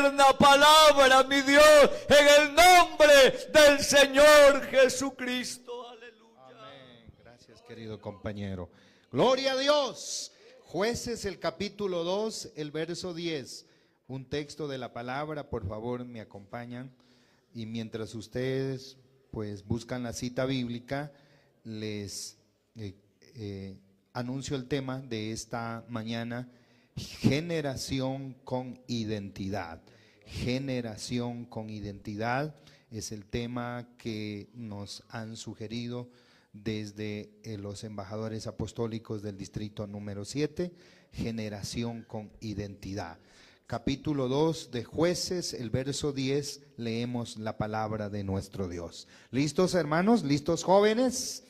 eterna palabra, mi Dios, en el nombre del Señor Jesucristo. Aleluya. Amén. Gracias, querido compañero. Gloria a Dios. Jueces, el capítulo 2, el verso 10. Un texto de la palabra, por favor, me acompañan. Y mientras ustedes pues buscan la cita bíblica, les anuncio el tema de esta mañana: generación con identidad. Generación con identidad es el tema que nos han sugerido desde los embajadores apostólicos del distrito número 7, generación con identidad. Capítulo 2 de Jueces, el verso 10, leemos la palabra de nuestro Dios. ¿Listos, hermanos? ¿Listos, jóvenes?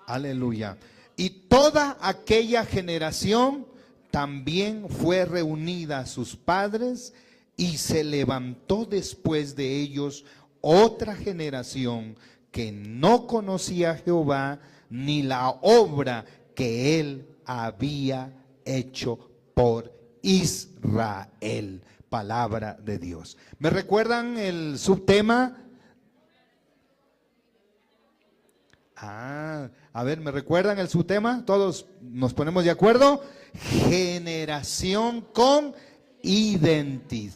Aleluya. Y toda aquella generación también fue reunida a sus padres, y se levantó después de ellos otra generación que no conocía a Jehová ni la obra que él había hecho por Israel. Palabra de Dios. ¿Me recuerdan el subtema? A ver, ¿me recuerdan el subtema? Todos nos ponemos de acuerdo. Generación con identidad.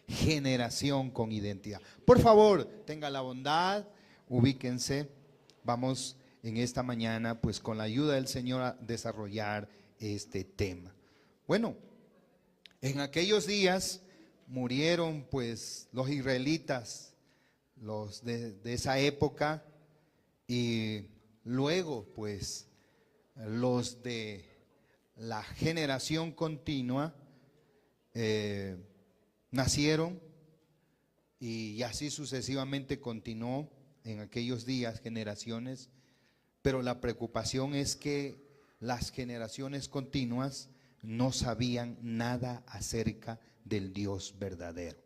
Generación con identidad. Por favor, tenga la bondad, ubíquense. Vamos en esta mañana, pues con la ayuda del Señor, a desarrollar este tema. Bueno, en aquellos días murieron pues los israelitas, los de esa época, y luego pues los de la generación continua nacieron, y así sucesivamente continuó en aquellos días, generaciones. Pero la preocupación es que las generaciones continuas no sabían nada acerca del Dios verdadero,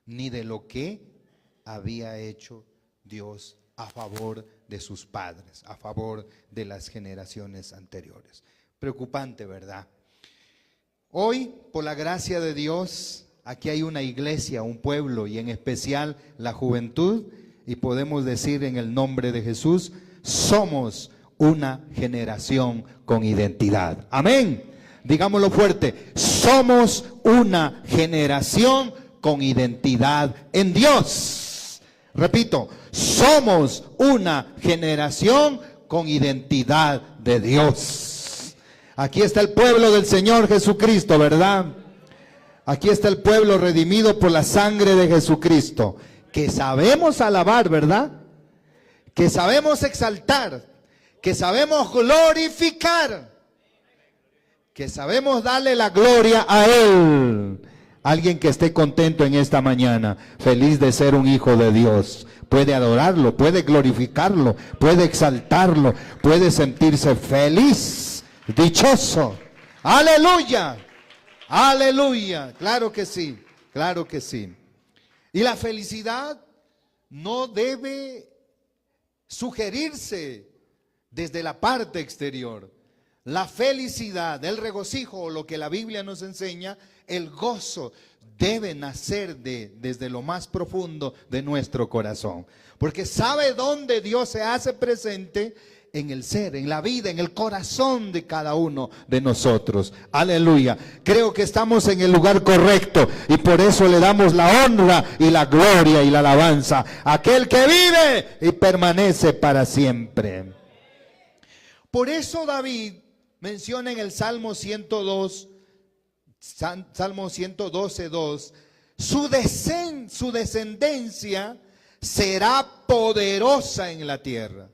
ni de lo que había hecho Dios a favor de sus padres, a favor de las generaciones anteriores. Preocupante, ¿verdad? Hoy, por la gracia de Dios, aquí hay una iglesia, un pueblo, y en especial la juventud, y podemos decir en el nombre de Jesús, somos una generación con identidad. Amén. Digámoslo fuerte: somos una generación con identidad en Dios. Repito, somos una generación con identidad de Dios. Aquí está el pueblo del Señor Jesucristo, ¿verdad? Aquí está el pueblo redimido por la sangre de Jesucristo, que sabemos alabar, ¿verdad? Que sabemos exaltar, que sabemos glorificar, que sabemos darle la gloria a Él. Alguien que esté contento en esta mañana, feliz de ser un hijo de Dios, puede adorarlo, puede glorificarlo, puede exaltarlo, puede sentirse feliz, dichoso. ¡Aleluya! ¡Aleluya! Claro que sí, claro que sí. Y la felicidad no debe sugerirse desde la parte exterior. La felicidad, el regocijo, lo que la Biblia nos enseña, el gozo, debe nacer desde lo más profundo de nuestro corazón. Porque ¿sabe dónde Dios se hace presente? En el ser, en la vida, en el corazón de cada uno de nosotros. Aleluya. Creo que estamos en el lugar correcto, y por eso le damos la honra y la gloria y la alabanza a aquel que vive y permanece para siempre. Por eso David menciona en el Salmo 102, Salmo 112:2, su descendencia será poderosa en la tierra.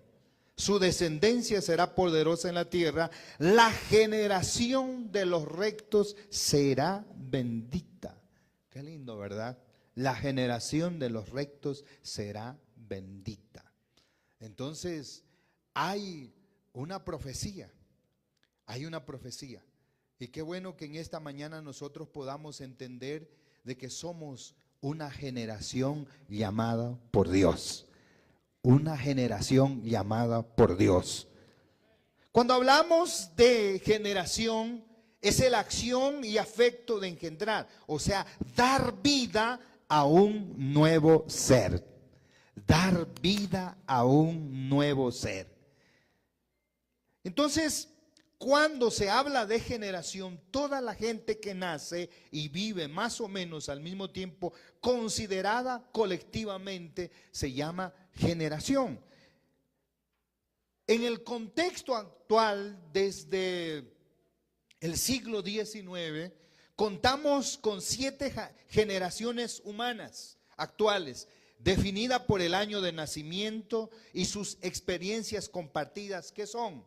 Su descendencia será poderosa en la tierra. La generación de los rectos será bendita. Qué lindo, ¿verdad? La generación de los rectos será bendita. Entonces, hay una profecía. Hay una profecía. Y qué bueno que en esta mañana nosotros podamos entender de que somos una generación llamada por Dios. Una generación llamada por Dios. Cuando hablamos de generación, es la acción y afecto de engendrar, o sea, dar vida a un nuevo ser. Dar vida a un nuevo ser. Entonces, cuando se habla de generación, toda la gente que nace y vive más o menos al mismo tiempo, considerada colectivamente, se llama generación. En el contexto actual, desde el siglo XIX, contamos con 7 generaciones humanas actuales, definidas por el año de nacimiento y sus experiencias compartidas, que son: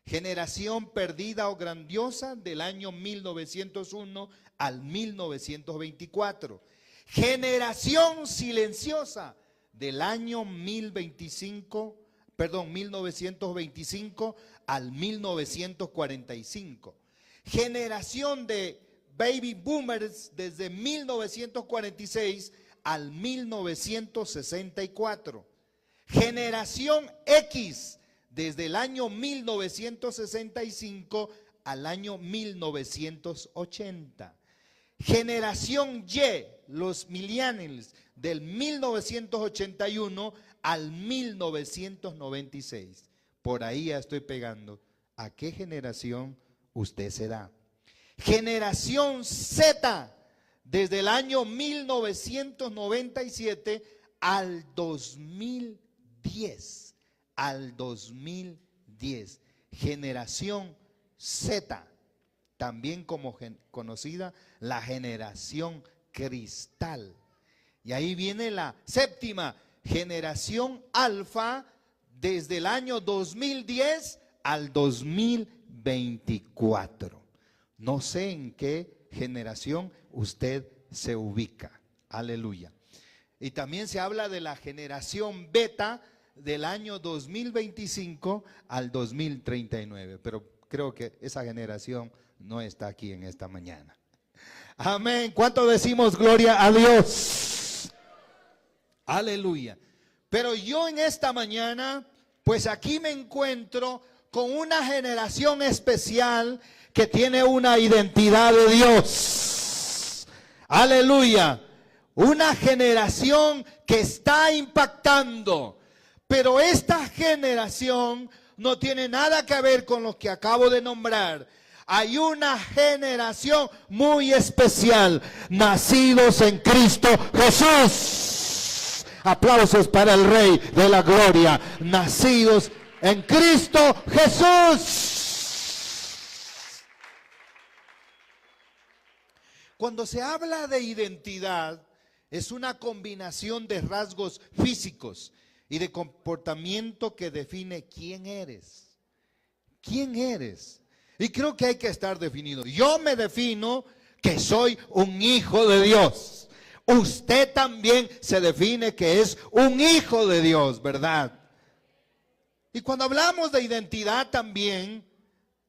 generación perdida o grandiosa del año 1901 al 1924. Generación silenciosa del año 1925 al 1945. Generación de baby boomers desde 1946 al 1964. Generación X desde el año 1965 al año 1980. Generación Y, los millennials, del 1981 al 1996. Por ahí ya estoy pegando. ¿A qué generación usted se da? Generación Z, desde el año 1997 al 2010. Al 2010. Generación Z, también como conocida la generación cristal. Y ahí viene la séptima, generación alfa, desde el año 2010 al 2024. No sé en qué generación usted se ubica. Aleluya. Y también se habla de la generación beta del año 2025 al 2039. Pero creo que esa generación no está aquí en esta mañana. Amén. ¿Cuánto decimos gloria a Dios? Aleluya. Pero yo en esta mañana, pues aquí me encuentro con una generación especial que tiene una identidad de Dios. Aleluya. Una generación que está impactando. Pero esta generación no tiene nada que ver con los que acabo de nombrar. Hay una generación muy especial, nacidos en Cristo Jesús. Aplausos para el Rey de la Gloria, nacidos en Cristo Jesús. Cuando se habla de identidad, es una combinación de rasgos físicos y de comportamiento que define quién eres. ¿Quién eres? Y creo que hay que estar definido. Yo me defino que soy un hijo de Dios. Usted también se define que es un hijo de Dios, ¿verdad? Y cuando hablamos de identidad también,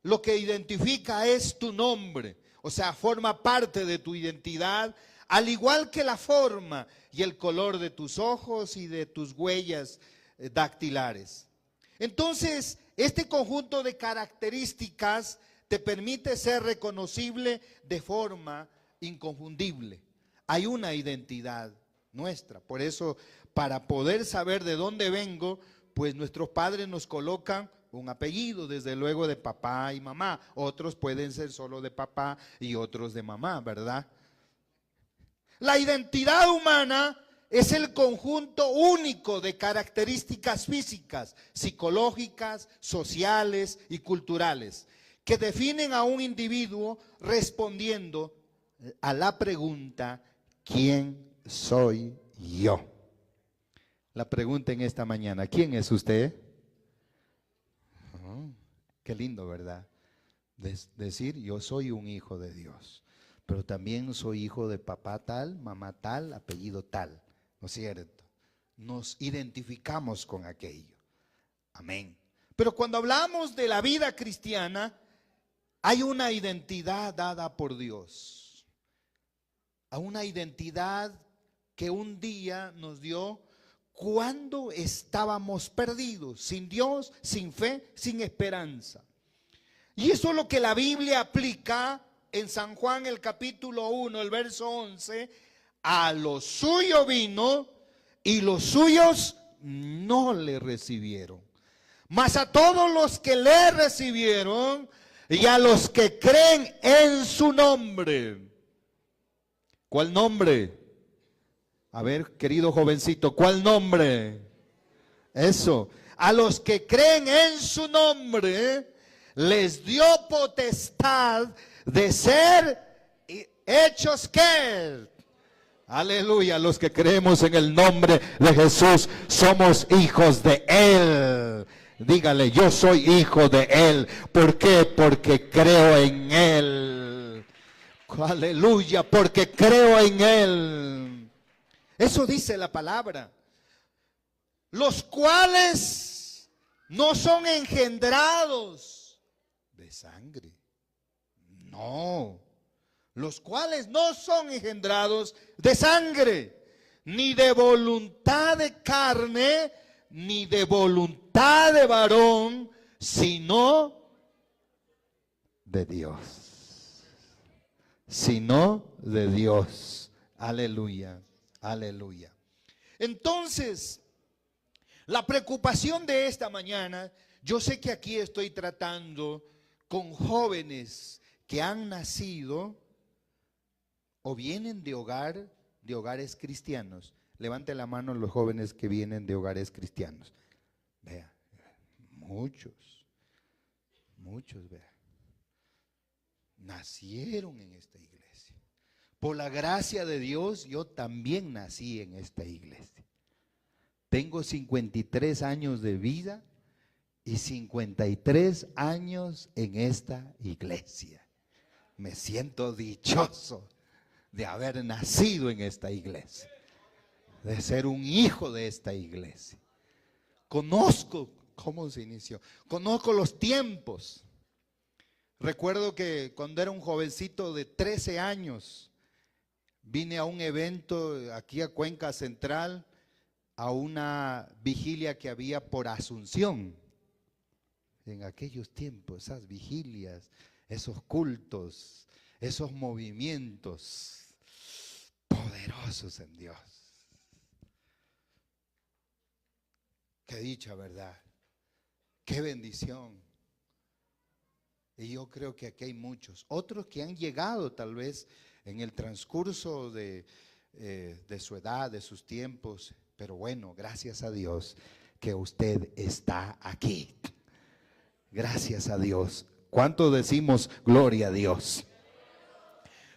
lo que identifica es tu nombre. O sea, forma parte de tu identidad, al igual que la forma y el color de tus ojos y de tus huellas dactilares. Entonces, este conjunto de características te permite ser reconocible de forma inconfundible. Hay una identidad nuestra. Por eso, para poder saber de dónde vengo, pues nuestros padres nos colocan un apellido, desde luego de papá y mamá. Otros pueden ser solo de papá y otros de mamá, ¿verdad? La identidad humana es el conjunto único de características físicas, psicológicas, sociales y culturales que definen a un individuo respondiendo a la pregunta: ¿quién soy yo? La pregunta en esta mañana: ¿quién es usted? Oh, qué lindo, ¿verdad? Decir, yo soy un hijo de Dios, pero también soy hijo de papá tal, mamá tal, apellido tal. ¿No es cierto? Nos identificamos con aquello. Amén. Pero cuando hablamos de la vida cristiana, hay una identidad dada por Dios. A una identidad que un día nos dio cuando estábamos perdidos, sin Dios, sin fe, sin esperanza. Y eso es lo que la Biblia aplica en San Juan el capítulo 1, el verso 11. A lo suyo vino y los suyos no le recibieron. Mas a todos los que le recibieron y a los que creen en su nombre. ¿Cuál nombre? A ver, querido jovencito, ¿cuál nombre? Eso. A los que creen en su nombre, les dio potestad de ser hechos ¿qué? Aleluya, los que creemos en el nombre de Jesús somos hijos de Él. Dígale, yo soy hijo de Él. ¿Por qué? Porque creo en Él. Aleluya, porque creo en Él. Eso dice la palabra. Los cuales no son engendrados de sangre. No. Los cuales no son engendrados de sangre, ni de voluntad de carne, ni de voluntad de varón, sino de Dios. Sino de Dios. Aleluya, aleluya. Entonces, la preocupación de esta mañana, yo sé que aquí estoy tratando con jóvenes que han nacido o vienen de hogares cristianos. Levante la mano los jóvenes que vienen de hogares cristianos. Vea, muchos, vea, nacieron en esta iglesia. Por la gracia de Dios, yo también nací en esta iglesia. Tengo 53 años de vida y 53 años en esta iglesia. Me siento dichoso de haber nacido en esta iglesia, de ser un hijo de esta iglesia. Conozco cómo se inició, conozco los tiempos. Recuerdo que cuando era un jovencito de 13 años, vine a un evento aquí a Cuenca Central, a una vigilia que había por Asunción. En aquellos tiempos, esas vigilias, esos cultos, esos movimientos poderosos en Dios. Qué dicha, ¿verdad? Qué bendición. Y yo creo que aquí hay muchos. Otros que han llegado tal vez en el transcurso de su edad, de sus tiempos. Pero bueno, gracias a Dios que usted está aquí. Gracias a Dios. ¿Cuánto decimos gloria a Dios?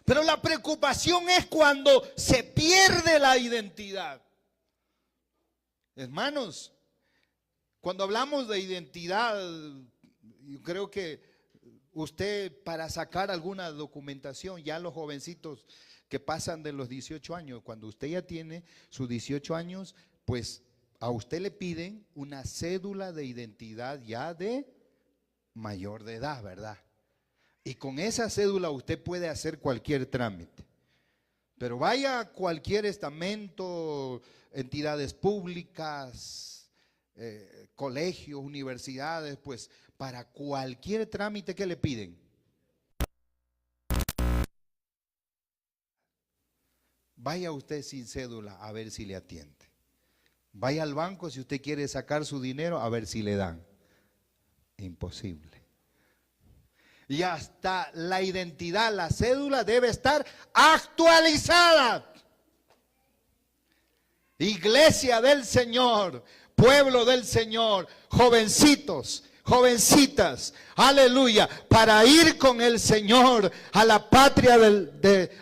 Pero la preocupación es cuando se pierde la identidad. Hermanos, cuando hablamos de identidad, yo creo que usted, para sacar alguna documentación, ya los jovencitos que pasan de los 18 años, cuando usted ya tiene sus 18 años, pues a usted le piden una cédula de identidad ya de mayor de edad, ¿verdad? Y con esa cédula usted puede hacer cualquier trámite. Pero vaya a cualquier estamento, entidades públicas, colegios, universidades, pues para cualquier trámite que le piden. Vaya usted sin cédula a ver si le atiende. Vaya al banco si usted quiere sacar su dinero a ver si le dan. Imposible. Y hasta la identidad, la cédula debe estar actualizada. Iglesia del Señor, pueblo del Señor, jovencitos, jovencitas, aleluya, para ir con el Señor a la patria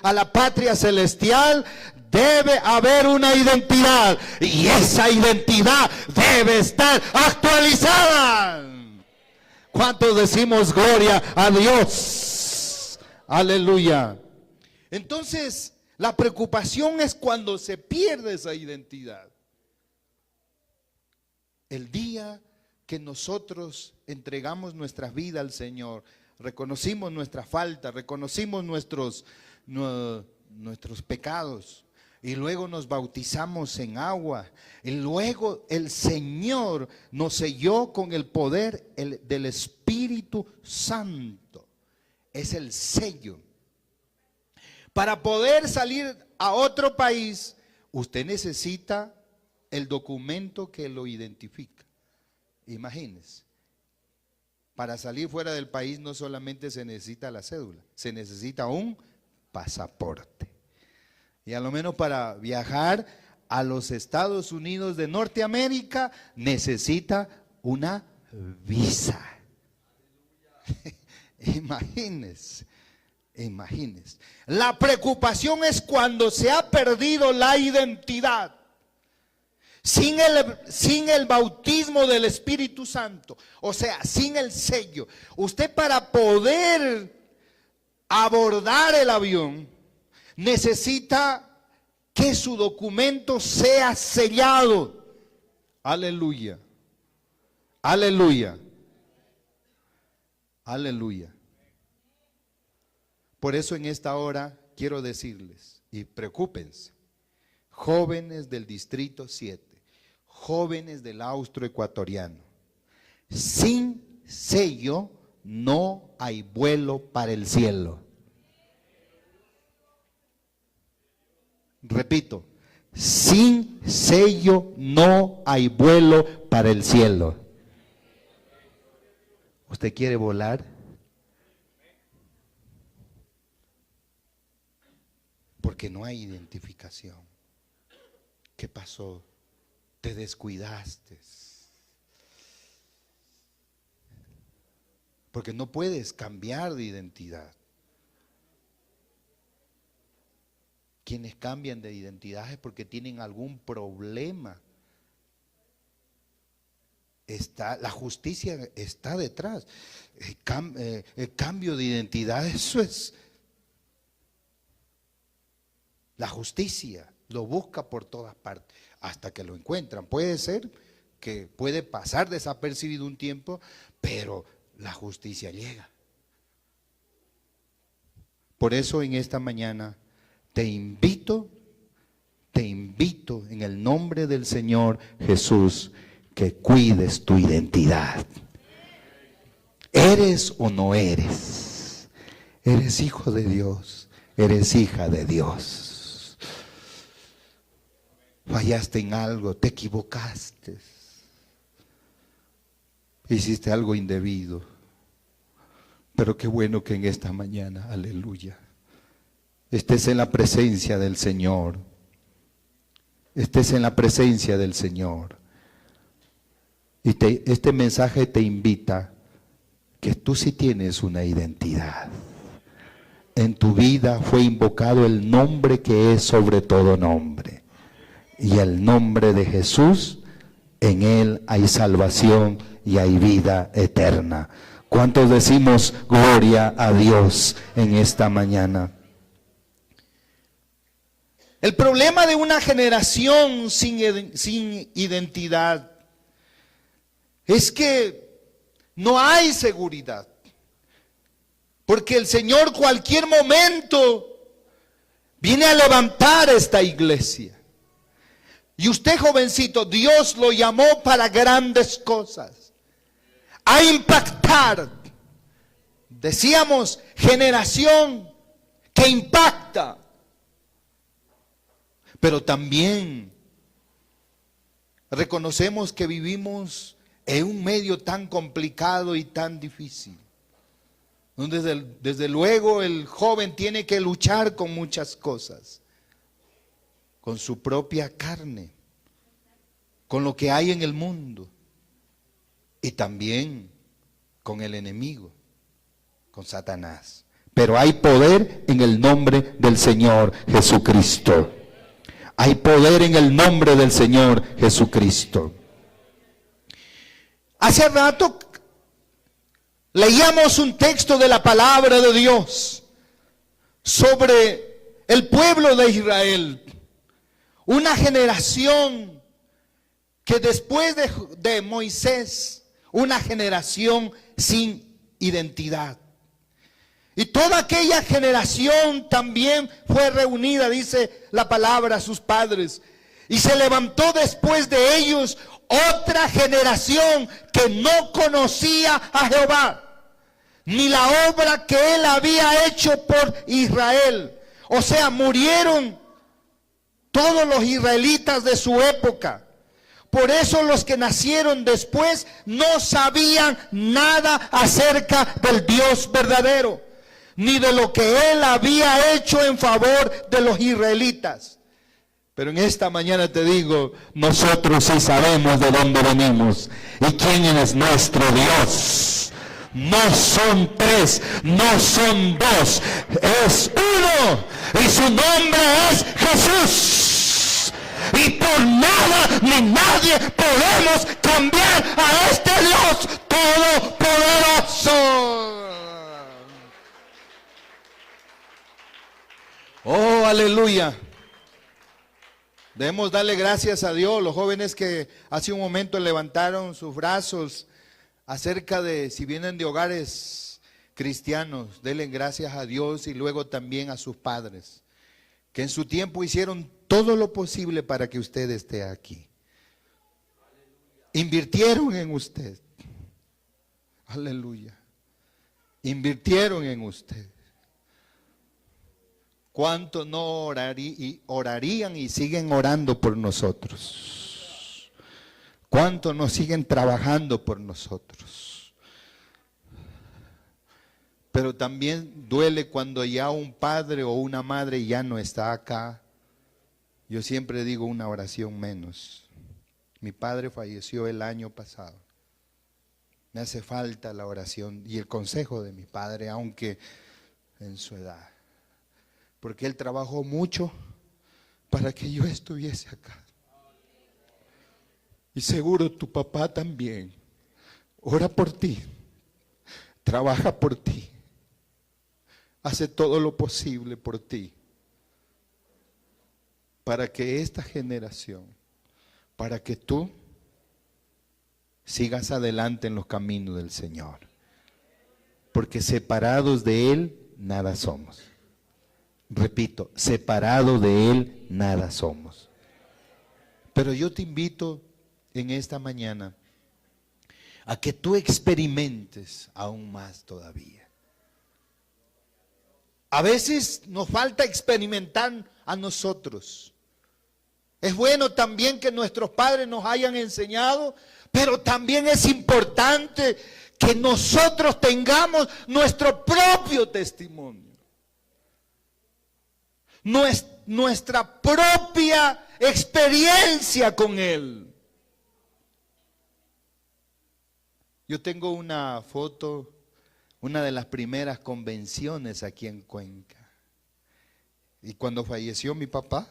a la patria celestial, debe haber una identidad y esa identidad debe estar actualizada. ¿Cuántos decimos gloria a Dios? Aleluya. Entonces, la preocupación es cuando se pierde esa identidad. El día que nosotros entregamos nuestras vidas al Señor, reconocimos nuestra falta, reconocimos nuestros pecados, y luego nos bautizamos en agua, y luego el Señor nos selló con el poder del Espíritu Santo. Es el sello. Para poder salir a otro país, usted necesita el documento que lo identifica. Imagínese, para salir fuera del país no solamente se necesita la cédula, se necesita un pasaporte. Y a lo menos para viajar a los Estados Unidos de Norteamérica necesita una visa. Imagínese. Imagínense. La preocupación es cuando se ha perdido la identidad. Sin el bautismo del Espíritu Santo, o sea, sin el sello. Usted, para poder abordar el avión, necesita que su documento sea sellado. Aleluya. Aleluya. Aleluya. Por eso en esta hora quiero decirles, y preocúpense, jóvenes del Distrito 7, jóvenes del Austroecuatoriano, sin sello no hay vuelo para el cielo. Repito, sin sello no hay vuelo para el cielo. ¿Usted quiere volar? Porque no hay identificación. ¿Qué pasó? Te descuidaste. Porque no puedes cambiar de identidad. Quienes cambian de identidad es porque tienen algún problema. La justicia está detrás. El cambio de identidad, eso es. La justicia lo busca por todas partes hasta que lo encuentran. Puede ser que puede pasar desapercibido un tiempo, pero la justicia llega. Por eso en esta mañana te invito en el nombre del Señor Jesús, que cuides tu identidad. ¿Eres o no eres? ¿Eres hijo de Dios? ¿Eres hija de Dios? Fallaste en algo, te equivocaste, hiciste algo indebido, pero qué bueno que en esta mañana, aleluya, estés en la presencia del Señor, estés en la presencia del Señor. Y este mensaje te invita que tú sí tienes una identidad. En tu vida fue invocado el nombre que es sobre todo nombre. Y el nombre de Jesús, en Él hay salvación y hay vida eterna. ¿Cuántos decimos gloria a Dios en esta mañana? El problema de una generación sin identidad es que no hay seguridad. Porque el Señor cualquier momento viene a levantar esta iglesia. Y usted, jovencito, Dios lo llamó para grandes cosas, a impactar. Decíamos, generación que impacta. Pero también reconocemos que vivimos en un medio tan complicado y tan difícil. Desde luego el joven tiene que luchar con muchas cosas. Con su propia carne, con lo que hay en el mundo y también con el enemigo, con Satanás. Pero hay poder en el nombre del Señor Jesucristo. Hay poder en el nombre del Señor Jesucristo. Hace rato leíamos un texto de la palabra de Dios sobre el pueblo de Israel. Una generación que después de Moisés, una generación sin identidad. Y toda aquella generación también fue reunida, dice la palabra, a sus padres. Y se levantó después de ellos otra generación que no conocía a Jehová, ni la obra que él había hecho por Israel. O sea, murieron todos los israelitas de su época. Por eso los que nacieron después no sabían nada acerca del Dios verdadero, ni de lo que él había hecho en favor de los israelitas. Pero en esta mañana te digo, nosotros sí sabemos de dónde venimos y quién es nuestro Dios. No son tres, no son dos, es uno, y su nombre es Jesús. Y por nada ni nadie podemos cambiar a este Dios todopoderoso. Oh, aleluya. Debemos darle gracias a Dios. Los jóvenes que hace un momento levantaron sus brazos acerca de si vienen de hogares cristianos, denle gracias a Dios y luego también a sus padres, que en su tiempo hicieron todo lo posible para que usted esté aquí. Invirtieron en usted. Aleluya. Invirtieron en usted. ¿Cuántos no orarían y siguen orando por nosotros? ¿Cuántos nos siguen trabajando por nosotros? Pero también duele cuando ya un padre o una madre ya no está acá. Yo siempre digo una oración menos. Mi padre falleció el año pasado. Me hace falta la oración y el consejo de mi padre, aunque en su edad. Porque él trabajó mucho para que yo estuviese acá. Y seguro tu papá también. Ora por ti. Trabaja por ti. Hace todo lo posible por ti. Para que esta generación, para que tú sigas adelante en los caminos del Señor. Porque separados de Él, nada somos. Repito, separado de Él, nada somos. Pero yo te invito en esta mañana a que tú experimentes aún más todavía. A veces nos falta experimentar a nosotros. Es bueno también que nuestros padres nos hayan enseñado, pero también es importante que nosotros tengamos nuestro propio testimonio. Nuestra propia experiencia con Él. Yo tengo una foto, una de las primeras convenciones aquí en Cuenca. Y cuando falleció mi papá,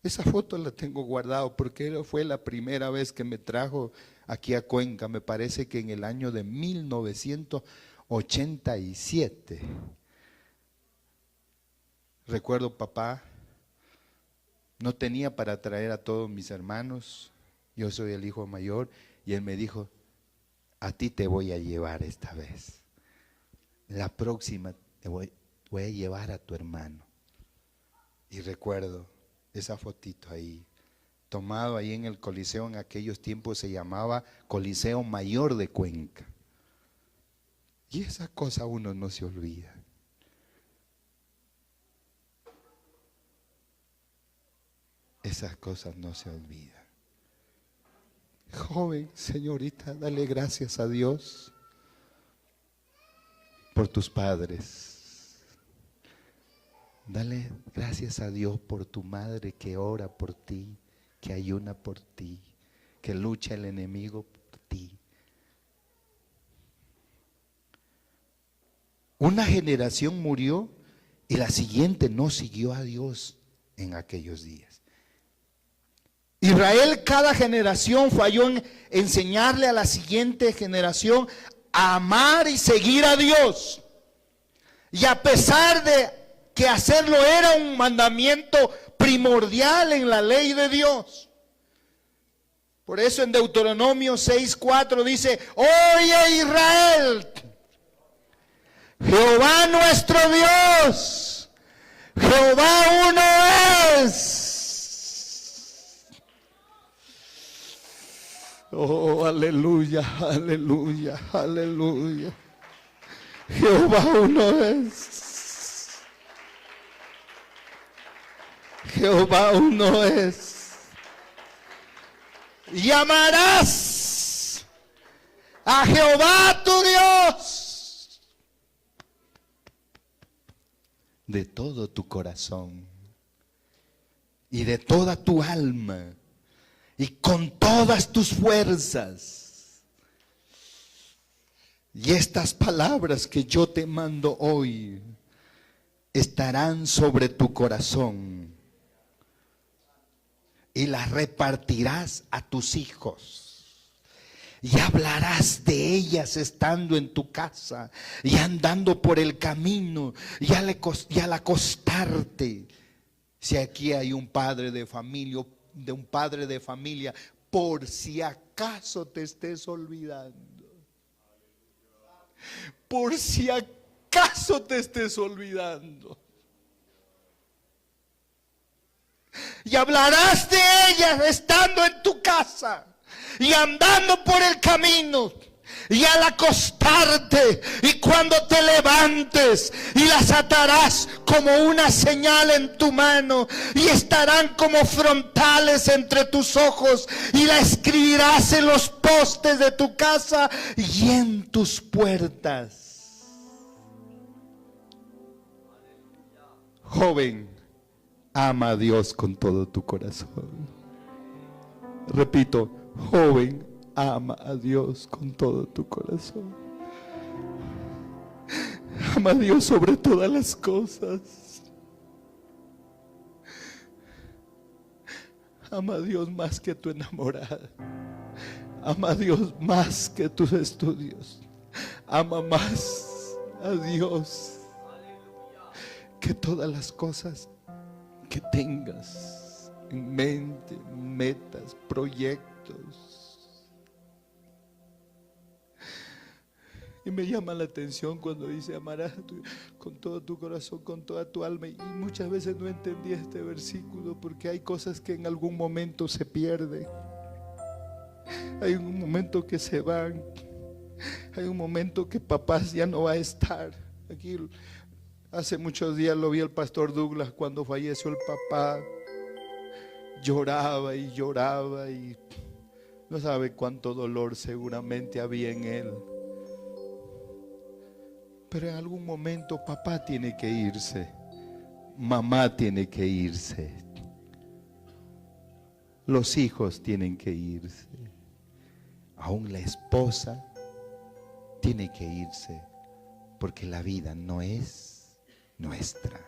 esa foto la tengo guardada porque fue la primera vez que me trajo aquí a Cuenca. Me parece que en el año de 1987. Recuerdo, papá no tenía para traer a todos mis hermanos. Yo soy el hijo mayor y él me dijo, a ti te voy a llevar esta vez. La próxima te voy a llevar a tu hermano. Y recuerdo esa fotito ahí, tomado ahí en el Coliseo. En aquellos tiempos se llamaba Coliseo Mayor de Cuenca. Y esa cosa uno no se olvida. Esas cosas no se olvidan. Joven, señorita, dale gracias a Dios por tus padres. Dale gracias a Dios por tu madre que ora por ti, que ayuna por ti, que lucha el enemigo por ti. Una generación murió y la siguiente no siguió a Dios en aquellos días. Israel, cada generación falló en enseñarle a la siguiente generación a amar y seguir a Dios. Y a pesar de que hacerlo era un mandamiento primordial en la ley de Dios. Por eso en Deuteronomio 6:4 dice, oye Israel, Jehová nuestro Dios, Jehová uno es. Oh, aleluya, aleluya, aleluya. Jehová uno es. Jehová uno es. Llamarás a Jehová tu Dios de todo tu corazón y de toda tu alma y con todas tus fuerzas. Y estas palabras que yo te mando hoy estarán sobre tu corazón y las repartirás a tus hijos. Y hablarás de ellas estando en tu casa y andando por el camino y al acostarte. Si aquí hay un padre de familia, por si acaso te estés olvidando. Por si acaso te estés olvidando. Y hablarás de ellas estando en tu casa y andando por el camino y al acostarte y cuando te levantes, y las atarás como una señal en tu mano y estarán como frontales entre tus ojos, y la escribirás en los postes de tu casa y en tus puertas. Joven, ama a Dios con todo tu corazón. Repito, joven, ama a Dios con todo tu corazón. Ama a Dios sobre todas las cosas. Ama a Dios más que tu enamorada. Ama a Dios más que tus estudios. Ama más a Dios que todas las cosas que tengas en mente, metas, proyectos. Y me llama la atención cuando dice amarás con todo tu corazón, con toda tu alma. Y muchas veces no entendí este versículo porque hay cosas que en algún momento se pierden. Hay un momento que se van. Hay un momento que papás ya no va a estar. Aquí hace muchos días lo vi el pastor Douglas cuando falleció el papá. Lloraba y lloraba y no sabe cuánto dolor seguramente había en él. Pero en algún momento papá tiene que irse, mamá tiene que irse, los hijos tienen que irse, aún la esposa tiene que irse, porque la vida no es nuestra,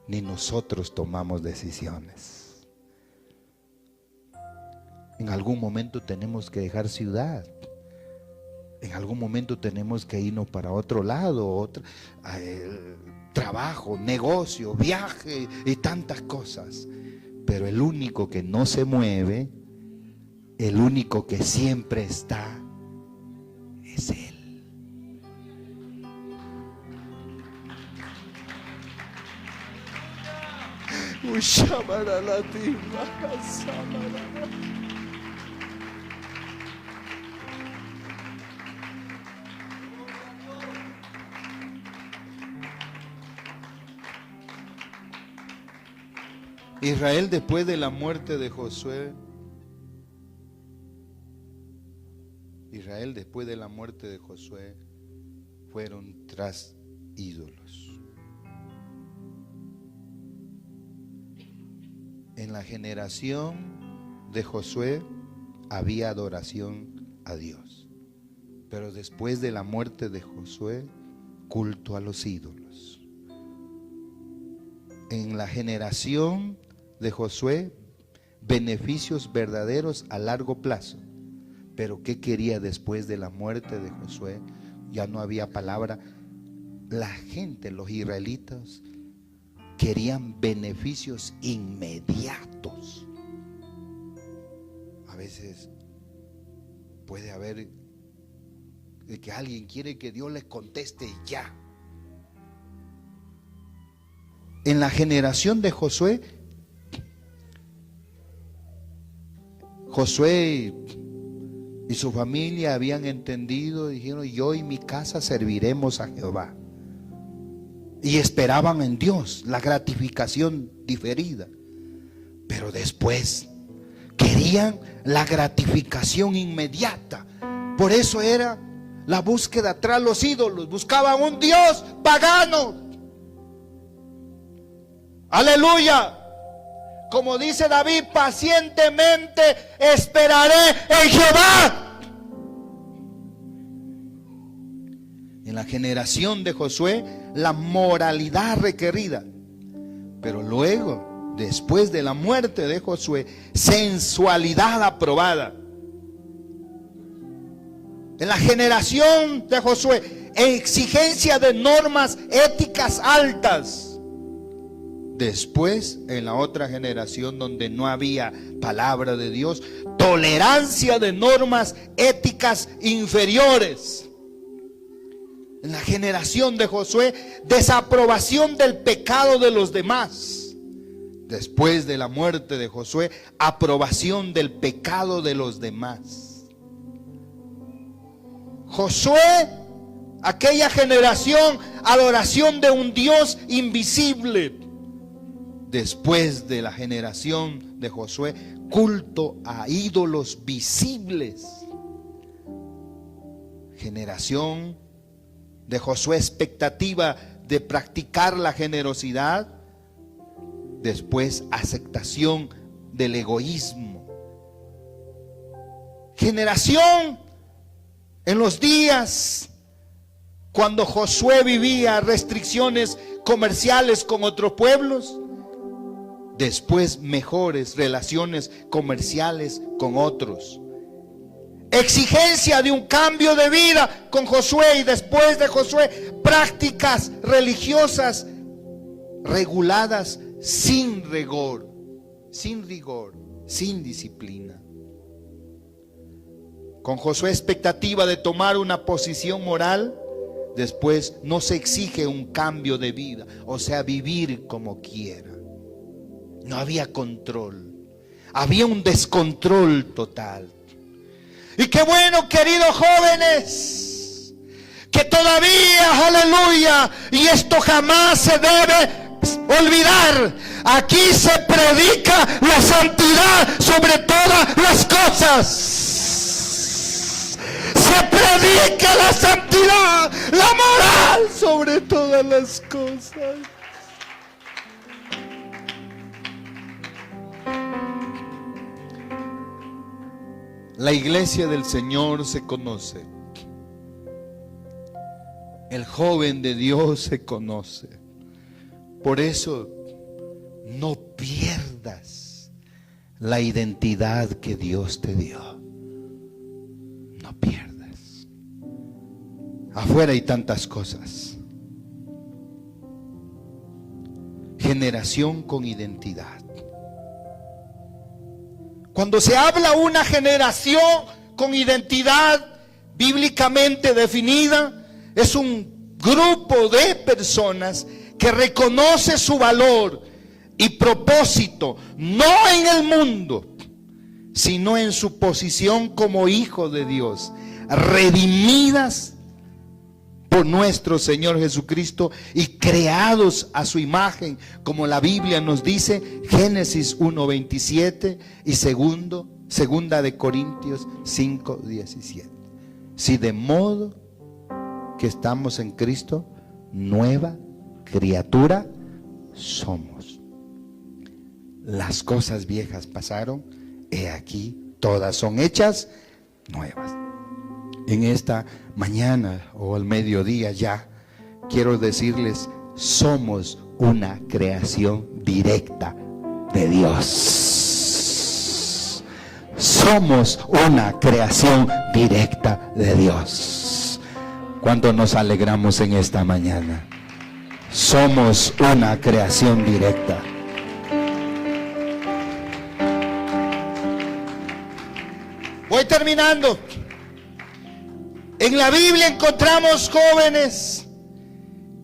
ni nosotros tomamos decisiones. En algún momento tenemos que dejar ciudad. En algún momento tenemos que irnos para otro lado, trabajo, negocio, viaje y tantas cosas. Pero el único que no se mueve, el único que siempre está, es Él. Israel, después de la muerte de Josué, fueron tras ídolos. En la generación de Josué había adoración a Dios, pero después de la muerte de Josué, culto a los ídolos. En la generación de Josué, beneficios verdaderos a largo plazo. Pero ¿qué quería después de la muerte de Josué? Ya no había palabra. La gente, los israelitas, querían beneficios inmediatos. A veces puede haber de que alguien quiere que Dios les conteste ya. en la generación de Josué, Josué y su familia habían entendido, dijeron: yo y mi casa serviremos a Jehová. Y esperaban en Dios la gratificación diferida. Pero después querían la gratificación inmediata. Por eso era la búsqueda tras los ídolos. Buscaban un Dios pagano. Aleluya. Como dice David: pacientemente esperaré en Jehová. En la generación de Josué, la moralidad requerida. Pero luego, después de la muerte de Josué, sensualidad aprobada. En la generación de Josué, exigencia de normas éticas altas. Después, en la otra generación donde no había palabra de Dios, tolerancia de normas éticas inferiores. En la generación de Josué, desaprobación del pecado de los demás. Después de la muerte de Josué, aprobación del pecado de los demás. Josué, aquella generación, adoración de un Dios invisible. Después de la generación de Josué, culto a ídolos visibles. Generación de Josué, expectativa de practicar la generosidad. Después, aceptación del egoísmo. Generación en los días cuando Josué vivía restricciones comerciales con otros pueblos. Después, mejores relaciones comerciales con otros. Exigencia de un cambio de vida con Josué, y después de Josué, prácticas religiosas reguladas sin rigor, sin disciplina. Con Josué, expectativa de tomar una posición moral. Después, no se exige un cambio de vida, o sea, vivir como quiera. No había control, había un descontrol total. Y qué bueno, queridos jóvenes, que todavía, aleluya, y esto jamás se debe olvidar, aquí se predica la santidad sobre todas las cosas. Se predica la santidad, la moral sobre todas las cosas. La iglesia del Señor se conoce. El joven de Dios se conoce. Por eso, no pierdas la identidad que Dios te dio. No pierdas. Afuera hay tantas cosas. Generación con identidad. Cuando se habla una generación con identidad bíblicamente definida, es un grupo de personas que reconoce su valor y propósito, no en el mundo, sino en su posición como hijo de Dios, redimidas por nuestro Señor Jesucristo y creados a su imagen, como la Biblia nos dice, Génesis 1:27 y segunda de Corintios 5:17. Si de modo que estamos en Cristo, nueva criatura somos. Las cosas viejas pasaron, he aquí, todas son hechas nuevas. En esta mañana o al mediodía ya, quiero decirles, somos una creación directa de Dios. Somos una creación directa de Dios. ¿Cuánto nos alegramos en esta mañana? Somos una creación directa. Voy terminando. En la Biblia encontramos jóvenes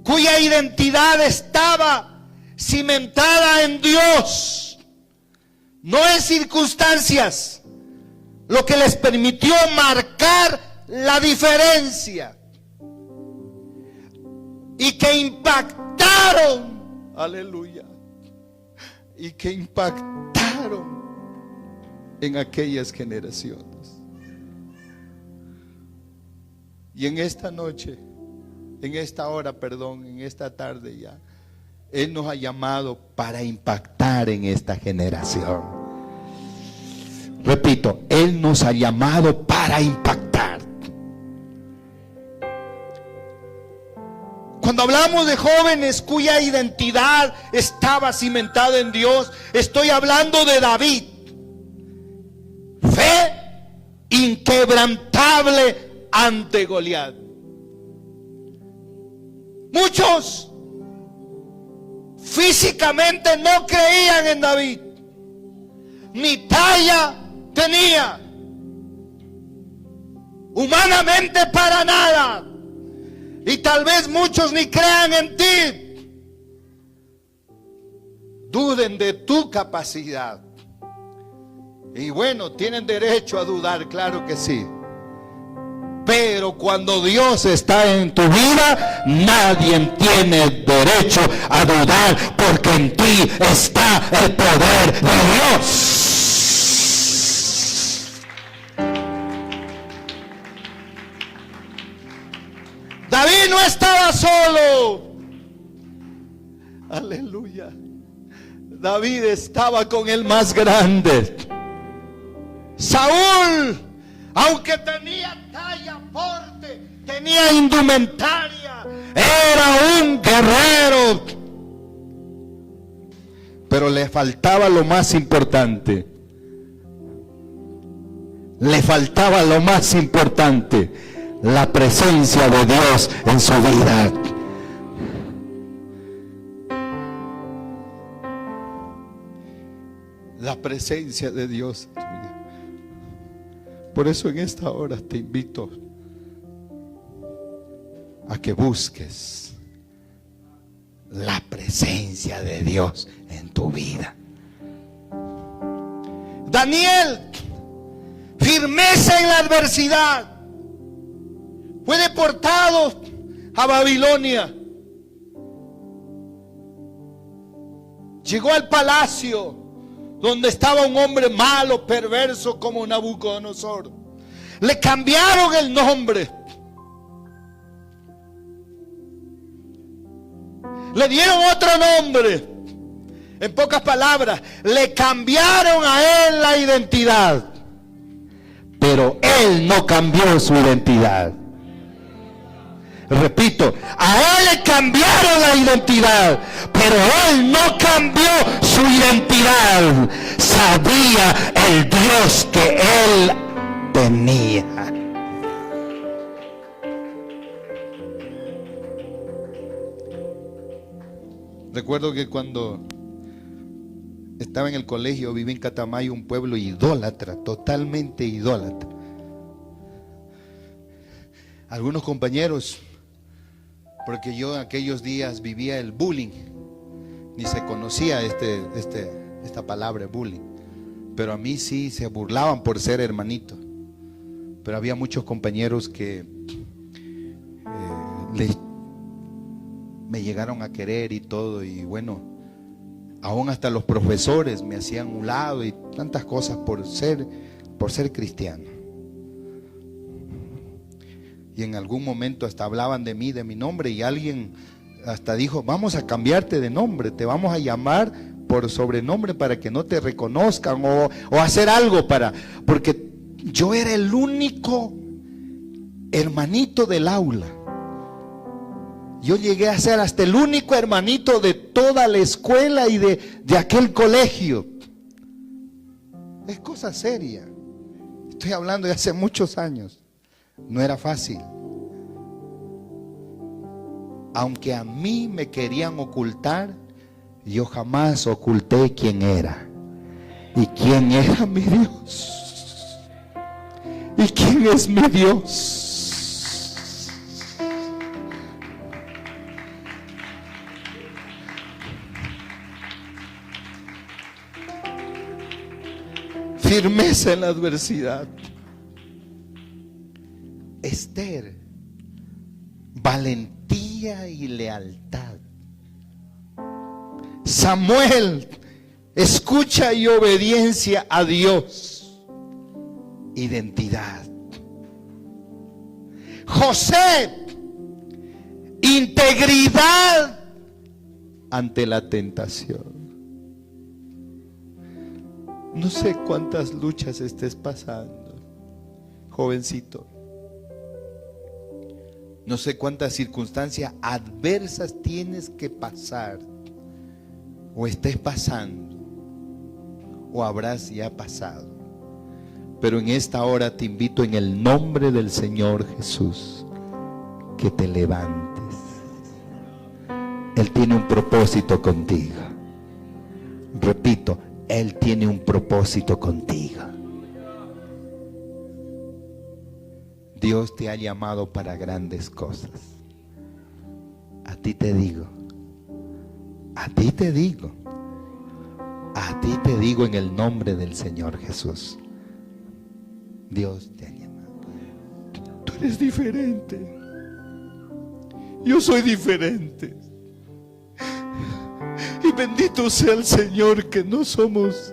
cuya identidad estaba cimentada en Dios. No en circunstancias, lo que les permitió marcar la diferencia. Y que impactaron, aleluya, y que impactaron en aquellas generaciones. Y en esta noche, en esta hora, perdón, en esta tarde ya, Él nos ha llamado para impactar en esta generación. Repito, Él nos ha llamado para impactar. Cuando hablamos de jóvenes cuya identidad estaba cimentada en Dios, estoy hablando de David. Fe inquebrantable ante Goliat. Muchos físicamente no creían en David, ni talla tenía, humanamente para nada, y tal vez muchos ni crean en ti, duden de tu capacidad. Y bueno, tienen derecho a dudar, claro que sí. Pero cuando Dios está en tu vida, nadie tiene derecho a dudar, porque en ti está el poder de Dios. David no estaba solo. Aleluya. David estaba con el más grande. Saúl, aunque tenía talla, porte, tenía indumentaria, era un guerrero, pero le faltaba lo más importante. Le faltaba lo más importante: la presencia de Dios en su vida. La presencia de Dios en tu vida. Por eso en esta hora te invito a que busques la presencia de Dios en tu vida. Daniel, firmeza en la adversidad, fue deportado a Babilonia. Llegó al palacio donde estaba un hombre malo, perverso como Nabucodonosor. Le cambiaron el nombre. Le dieron otro nombre. En pocas palabras, le cambiaron a él la identidad. Pero él no cambió su identidad. Repito, a él le cambiaron la identidad, pero él no cambió su identidad. Sabía el Dios que él tenía. Recuerdo que cuando estaba en el colegio, viví en Catamayo, un pueblo idólatra, totalmente idólatra. Algunos compañeros, porque yo en aquellos días vivía el bullying, ni se conocía esta palabra bullying, pero a mí sí se burlaban por ser hermanito. Pero había muchos compañeros que me llegaron a querer y todo, y bueno, aún hasta los profesores me hacían un lado y tantas cosas por ser cristiano. Y en algún momento hasta hablaban de mí, de mi nombre, y alguien hasta dijo: vamos a cambiarte de nombre, te vamos a llamar por sobrenombre para que no te reconozcan, o hacer algo porque yo era el único hermanito del aula. Yo llegué a ser hasta el único hermanito de toda la escuela y de aquel colegio. Es cosa seria. Estoy hablando de hace muchos años. No era fácil. Aunque a mí me querían ocultar, yo jamás oculté quién era. ¿Y quién era mi Dios? ¿Y quién es mi Dios? firmeza en la adversidad. Esther, valentía y lealtad. Samuel, escucha y obediencia a Dios, identidad. José, integridad ante la tentación. No sé cuántas luchas estés pasando, jovencito. No sé cuántas circunstancias adversas tienes que pasar, o estés pasando, o habrás ya pasado. Pero en esta hora te invito en el nombre del Señor Jesús que te levantes. Él tiene un propósito contigo. Repito, Él tiene un propósito contigo. Dios te ha llamado para grandes cosas. A ti te digo, a ti te digo, a ti te digo en el nombre del Señor Jesús. Dios te ha llamado. Tú eres diferente. Yo soy diferente. Y bendito sea el Señor que no somos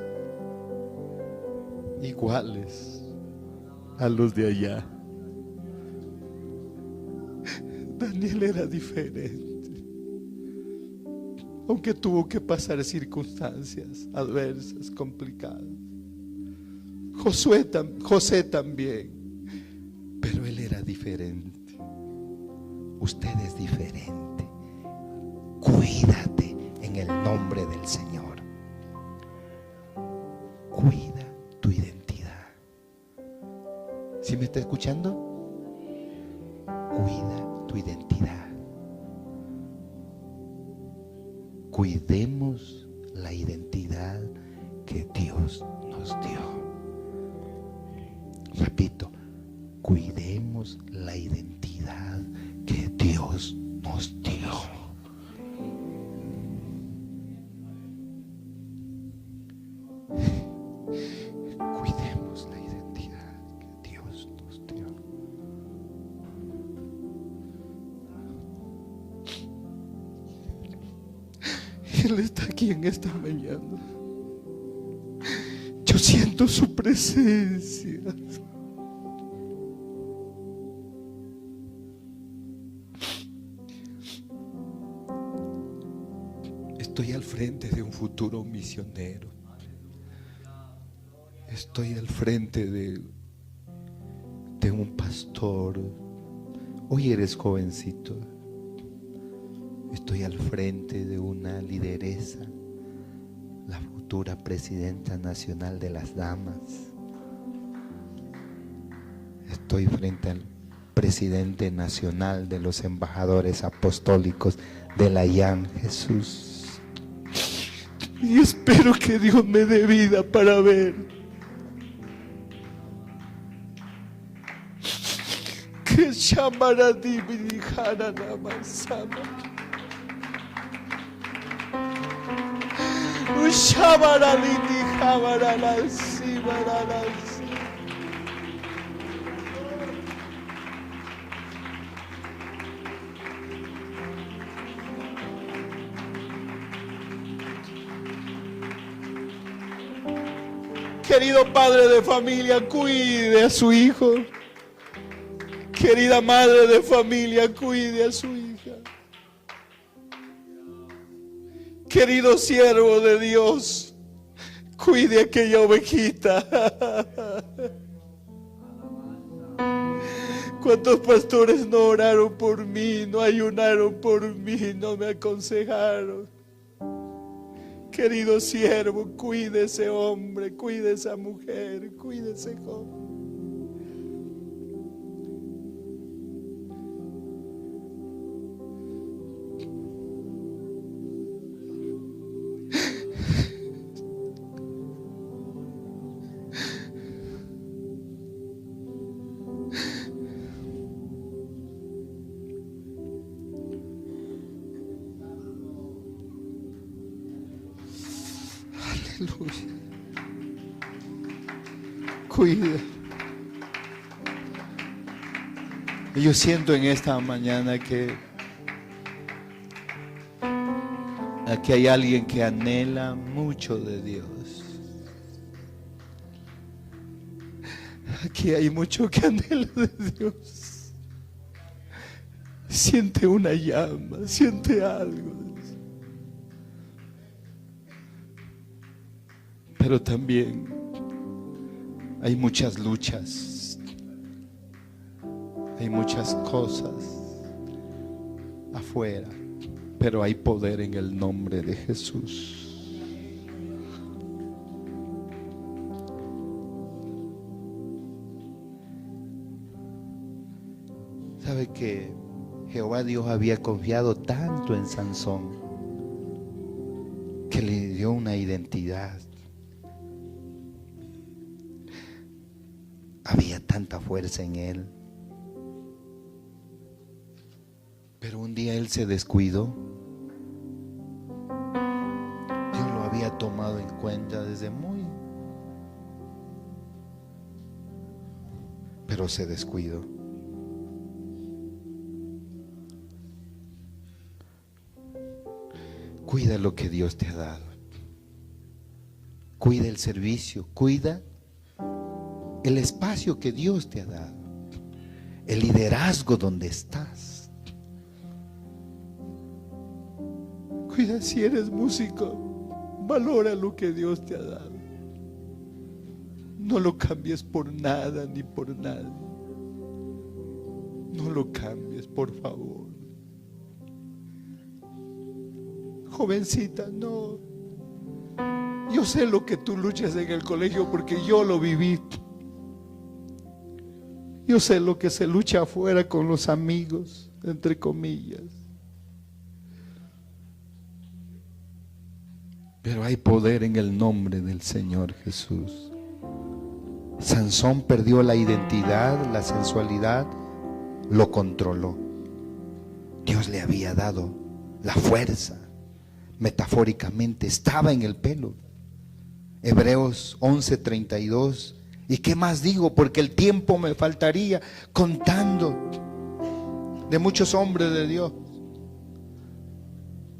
iguales a los de allá. Daniel era diferente, aunque tuvo que pasar circunstancias adversas, complicadas. José también, pero él era diferente. Usted es diferente. Cuídate en el nombre del Señor. Cuida tu identidad. ¿Sí me está escuchando? Cuida tu identidad. Cuidemos la identidad que Dios nos dio. Repito, cuidemos la identidad que Dios nos dio. Cuidemos la identidad que Dios nos dio. Él está aquí en esta mañana. Yo siento su presencia. Estoy al frente de un futuro misionero. Estoy al frente de un pastor. Hoy eres jovencito. Estoy al frente de una lideresa, la futura presidenta nacional de las damas. Estoy frente al presidente nacional de los embajadores apostólicos de la IAN, Jesús. Y espero que Dios me dé vida para ver que llamará Dividijana Namasama. Ushabara Litijabara la Sibara la. Querido padre de familia, cuide a su hijo. Querida madre de familia, cuide a su hija. Querido siervo de Dios, cuide a aquella ovejita. ¿Cuántos pastores no oraron por mí, no ayunaron por mí, no me aconsejaron? Querido siervo, cuide ese hombre, cuide esa mujer, cuide ese joven. Aleluya. cuida. Y yo siento en esta mañana que aquí hay alguien que anhela mucho de Dios. Aquí hay mucho que anhela de Dios. Siente una llama, siente algo. Pero también hay muchas luchas, hay muchas cosas afuera, pero hay poder en el nombre de Jesús. ¿Sabe que Jehová Dios había confiado tanto en Sansón que le dio una identidad? Había tanta fuerza en él. Pero un día él se descuidó. Dios lo había tomado en cuenta desde muy... Pero se descuidó. Cuida lo que Dios te ha dado. Cuida el servicio. Cuida el espacio que Dios te ha dado, el liderazgo donde estás. Cuida si eres músico, valora lo que Dios te ha dado. No lo cambies por nada ni por nadie. No lo cambies, por favor. Jovencita, no. Yo sé lo que tú luchas en el colegio porque yo lo viví. Yo sé lo que se lucha afuera con los amigos, entre comillas. Pero hay poder en el nombre del Señor Jesús. Sansón perdió la identidad, la sensualidad, lo controló. Dios le había dado la fuerza. Metafóricamente estaba en el pelo. Hebreos 11:32. ¿Y qué más digo? Porque el tiempo me faltaría contando de muchos hombres de Dios.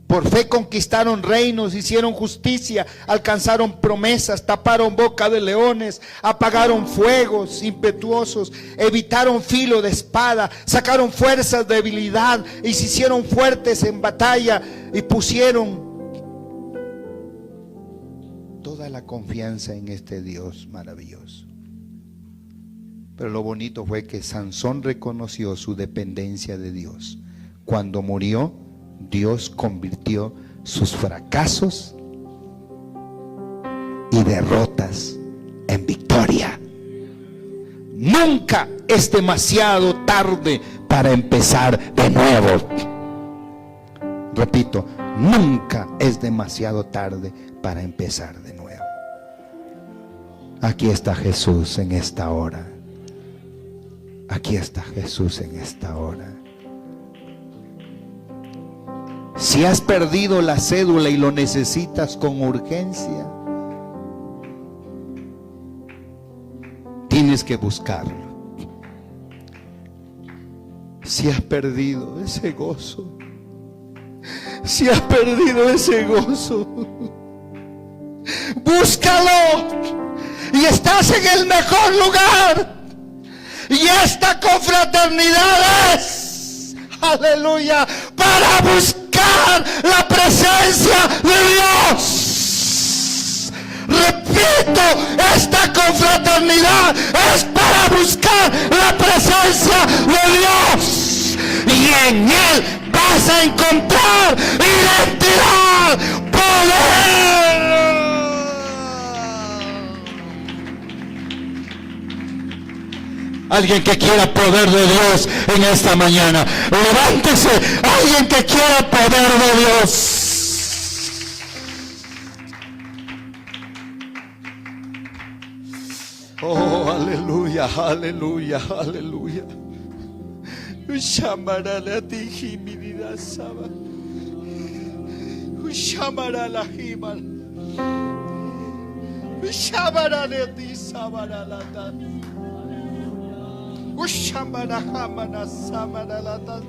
Por fe conquistaron reinos, hicieron justicia, alcanzaron promesas, taparon boca de leones, apagaron fuegos impetuosos, evitaron filo de espada, sacaron fuerzas de debilidad y se hicieron fuertes en batalla y pusieron toda la confianza en este Dios maravilloso. Pero lo bonito fue que Sansón reconoció su dependencia de Dios. Cuando murió, Dios convirtió sus fracasos y derrotas en victoria. Nunca es demasiado tarde para empezar de nuevo. Repito, nunca es demasiado tarde para empezar de nuevo. Aquí está Jesús en esta hora. Aquí está Jesús en esta hora. Si has perdido la cédula y lo necesitas con urgencia, tienes que buscarlo. Si has perdido ese gozo, si has perdido ese gozo, búscalo. Y estás en el mejor lugar. Y esta confraternidad es, aleluya, para buscar la presencia de Dios. Repito, esta confraternidad es para buscar la presencia de Dios. Y en Él vas a encontrar identidad, poder. Alguien que quiera poder de Dios en esta mañana, levántese. Alguien que quiera poder de Dios. Oh, aleluya, aleluya, aleluya. Llamará la tijimidad saba. Llamará la jimal. Shabara de ti, sabara la tan. Ushambara hamana samara la tan.